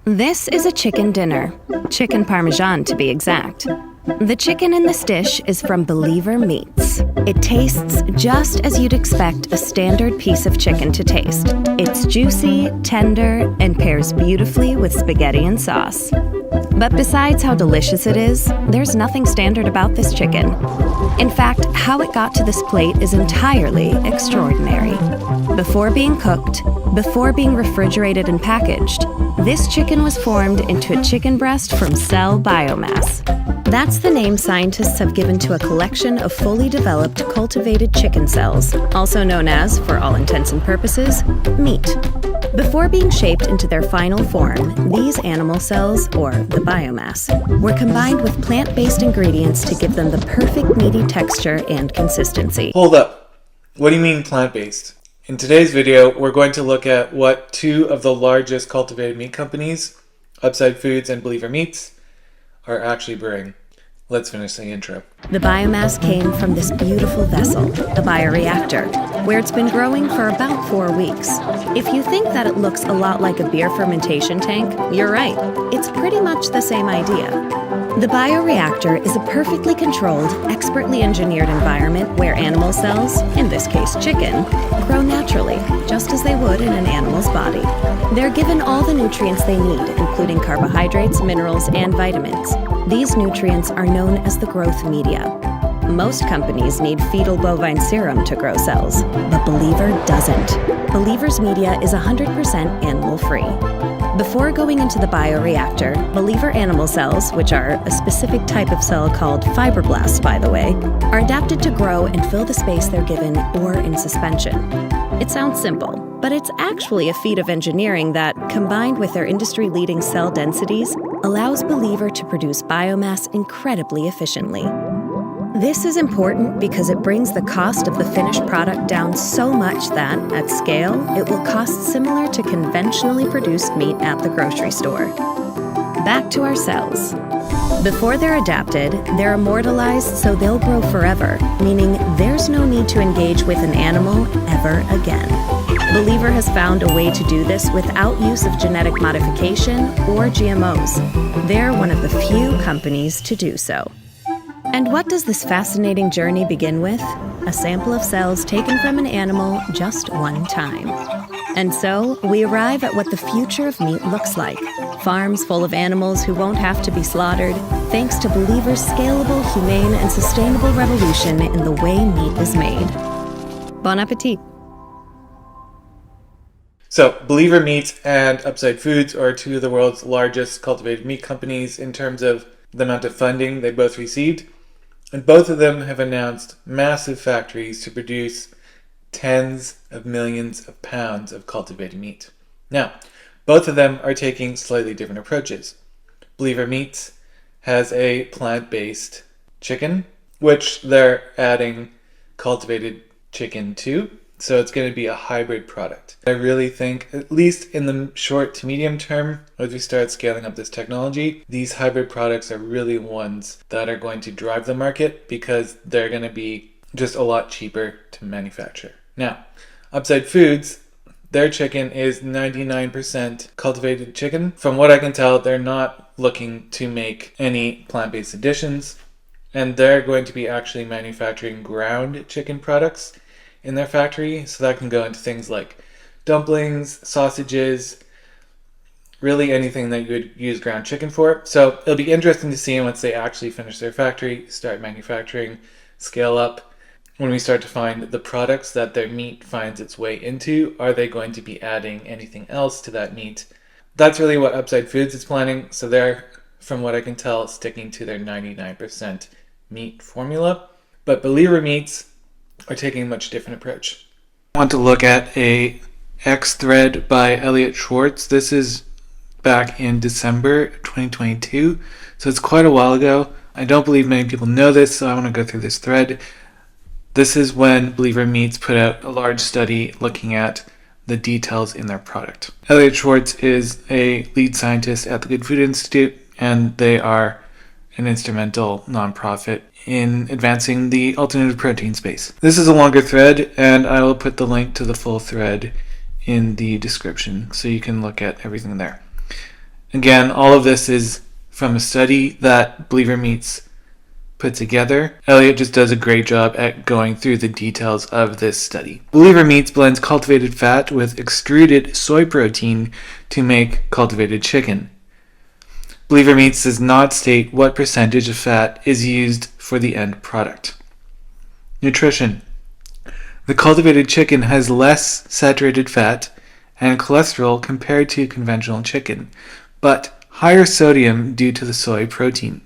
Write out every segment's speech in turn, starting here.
This is a chicken dinner, chicken parmesan to be exact. The chicken in this dish is from Believer Meats. It tastes just as you'd expect a standard piece of chicken to taste. It's juicy, tender, and pairs beautifully with spaghetti and sauce. But besides how delicious it is, there's nothing standard about this chicken. In fact, how it got to this plate is entirely extraordinary. Before being cooked, before being refrigerated and packaged, this chicken was formed into a chicken breast from cell biomass. That's the name scientists have given to a collection of fully developed cultivated chicken cells, also known as, for all intents and purposes, meat. Before being shaped into their final form, these animal cells, or the biomass, were combined with plant-based ingredients to give them the perfect meaty texture and consistency. Hold up. What do you mean plant-based? In today's video, we're going to look at what two of the largest cultivated meat companies, Upside Foods and Believer Meats, are actually brewing. Let's finish the intro. The biomass came from this beautiful vessel, a bioreactor, where it's been growing for about 4 weeks. If you think that it looks a lot like a beer fermentation tank, you're right. It's pretty much the same idea. The bioreactor is a perfectly controlled, expertly engineered environment where animal cells, in this case chicken, grow naturally, just as they would in an animal's body. They're given all the nutrients they need, including carbohydrates, minerals, and vitamins. These nutrients are known as the growth media. Most companies need fetal bovine serum to grow cells, but Believer doesn't. Believer's media is 100% animal-free. Before going into the bioreactor, Believer animal cells, which are a specific type of cell called fibroblasts, by the way, are adapted to grow and fill the space they're given or in suspension. It sounds simple, but it's actually a feat of engineering that, combined with their industry-leading cell densities, allows Believer to produce biomass incredibly efficiently. This is important because it brings the cost of the finished product down so much that, at scale, it will cost similar to conventionally produced meat at the grocery store. Back to our cells. Before they're adapted, they're immortalized so they'll grow forever, meaning there's no need to engage with an animal ever again. Believer has found a way to do this without use of genetic modification or GMOs. They're one of the few companies to do so. And what does this fascinating journey begin with? A sample of cells taken from an animal just one time. And so, we arrive at what the future of meat looks like. Farms full of animals who won't have to be slaughtered, thanks to Believer's scalable, humane, and sustainable revolution in the way meat is made. Bon appetit! So, Believer Meats and Upside Foods are two of the world's largest cultivated meat companies in terms of the amount of funding they both received. And both of them have announced massive factories to produce tens of millions of pounds of cultivated meat. Now, both of them are taking slightly different approaches. Believer Meats has a plant-based chicken, which they're adding cultivated chicken to. So it's going to be a hybrid product. I really think, at least in the short to medium term, as we start scaling up this technology, these hybrid products are really ones that are going to drive the market because they're going to be just a lot cheaper to manufacture. Now, Upside Foods, their chicken is 99% cultivated chicken. From what I can tell, they're not looking to make any plant-based additions, and they're going to be actually manufacturing ground chicken products in their factory, so that can go into things like dumplings, sausages, really anything that you would use ground chicken for. So it'll be interesting to see once they actually finish their factory, start manufacturing, scale up. When we start to find the products that their meat finds its way into, are they going to be adding anything else to that meat? That's really what Upside Foods is planning. So they're, from what I can tell, sticking to their 99% meat formula. But Believer Meats are taking a much different approach. I want to look at a X thread by Elliot Schwartz. This is back in December 2022, so it's quite a while ago. I don't believe many people know this, so I want to go through this thread. This is when Believer Meats put out a large study looking at the details in their product. Elliot Schwartz is a lead scientist at the Good Food Institute, and they are an instrumental nonprofit in advancing the alternative protein space. This is a longer thread, and I will put the link to the full thread in the description so you can look at everything there. Again, all of this is from a study that Believer Meats put together. Elliot just does a great job at going through the details of this study. Believer Meats blends cultivated fat with extruded soy protein to make cultivated chicken. Believer Meats does not state what percentage of fat is used for the end product. Nutrition. The cultivated chicken has less saturated fat and cholesterol compared to conventional chicken, but higher sodium due to the soy protein.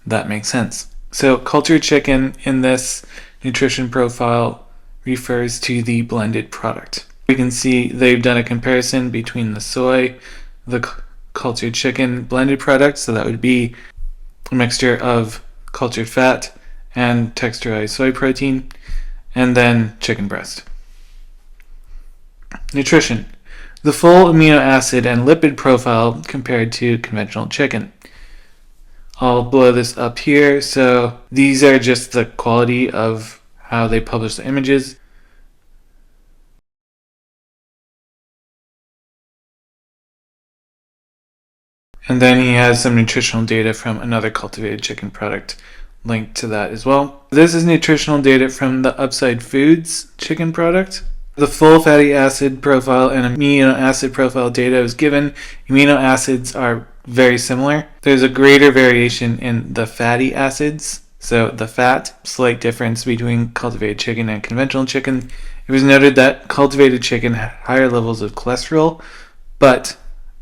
That makes sense. So cultured chicken in this nutrition profile refers to the blended product. We can see they've done a comparison between the soy, the cultured chicken blended product, so that would be a mixture of cultured fat and texturized soy protein, and then chicken breast. Nutrition. The full amino acid and lipid profile compared to conventional chicken. I'll blow this up here. So these are just the quality of how they publish the images. And then he has some nutritional data from another cultivated chicken product linked to that as well. This is nutritional data from the Upside Foods chicken product. The full fatty acid profile and amino acid profile data is given. Amino acids are very similar. There's a greater variation in the fatty acids. So the fat, slight difference between cultivated chicken and conventional chicken. It was noted that cultivated chicken had higher levels of cholesterol, but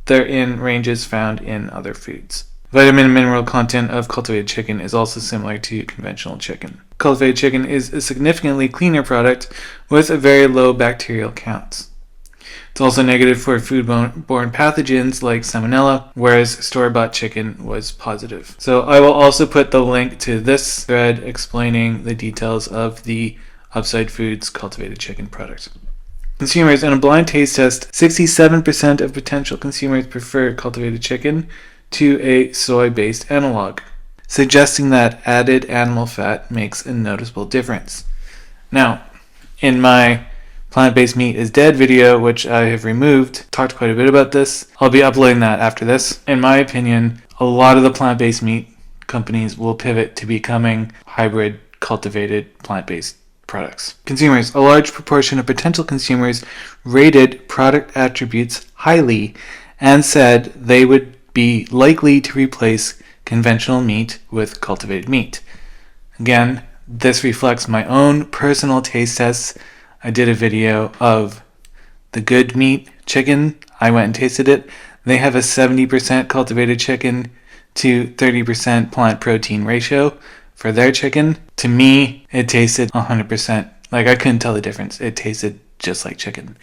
they're in ranges found in other foods. Vitamin and mineral content of cultivated chicken is also similar to conventional chicken. Cultivated chicken is a significantly cleaner product with a very low bacterial counts. It's also negative for foodborne pathogens like salmonella, whereas store-bought chicken was positive. So I will also put the link to this thread explaining the details of the Upside Foods cultivated chicken product. Consumers, in a blind taste test, 67% of potential consumers prefer cultivated chicken to a soy-based analog, suggesting that added animal fat makes a noticeable difference. Now, in my Plant-Based Meat is Dead video, which I have removed, talked quite a bit about this. I'll be uploading that after this. In my opinion, a lot of the plant-based meat companies will pivot to becoming hybrid cultivated plant-based products. Consumers, a large proportion of potential consumers rated product attributes highly and said they would be likely to replace conventional meat with cultivated meat. Again, this reflects my own personal taste tests. I did a video of the Good Meat chicken. I went and tasted it. They have a 70% cultivated chicken to 30% plant protein ratio for their chicken. To me, it tasted 100%. Like, I couldn't tell the difference. It tasted just like chicken.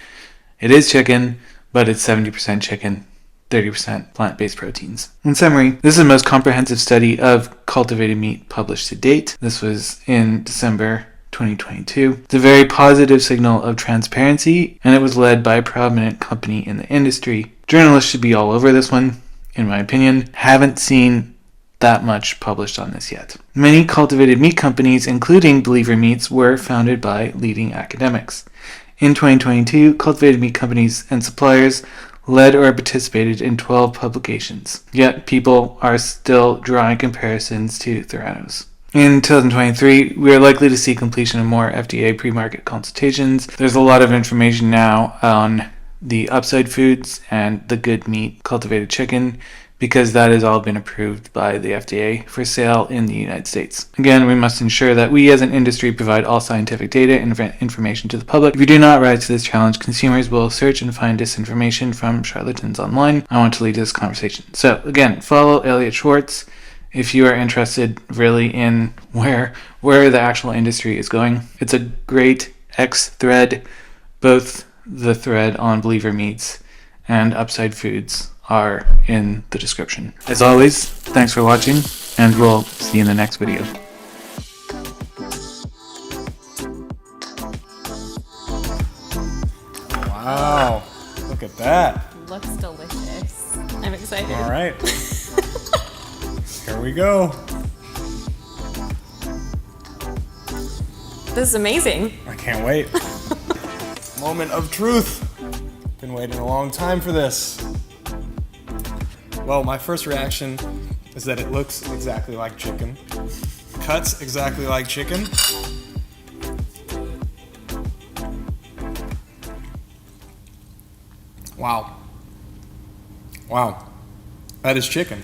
It is chicken, but it's 70% chicken, 30% plant-based proteins. In summary, this is the most comprehensive study of cultivated meat published to date. This was in December 2022. It's a very positive signal of transparency, and it was led by a prominent company in the industry. Journalists should be all over this one, in my opinion. Haven't seen that much published on this yet. Many cultivated meat companies, including Believer Meats, were founded by leading academics. In 2022, cultivated meat companies and suppliers led or participated in 12 publications, yet people are still drawing comparisons to Theranos. In 2023, we are likely to see completion of more FDA pre-market consultations. There's a lot of information now on the Upside Foods and the Good Meat cultivated chicken, because that has all been approved by the FDA for sale in the United States. Again, we must ensure that we as an industry provide all scientific data and information to the public. If we do not rise to this challenge, consumers will search and find disinformation from charlatans online. I want to lead this conversation. So again, follow Elliot Schwartz if you are interested really in where the actual industry is going. It's a great X thread. Both the thread on Believer Meats and Upside Foods are in the description. As always, thanks for watching, and we'll see you in the next video. Wow, look at that. Looks delicious. I'm excited. All right. Here we go. This is amazing. I can't wait. Moment of truth. Been waiting a long time for this. Well, my first reaction is that it looks exactly like chicken, cuts exactly like chicken. Wow. Wow. That is chicken.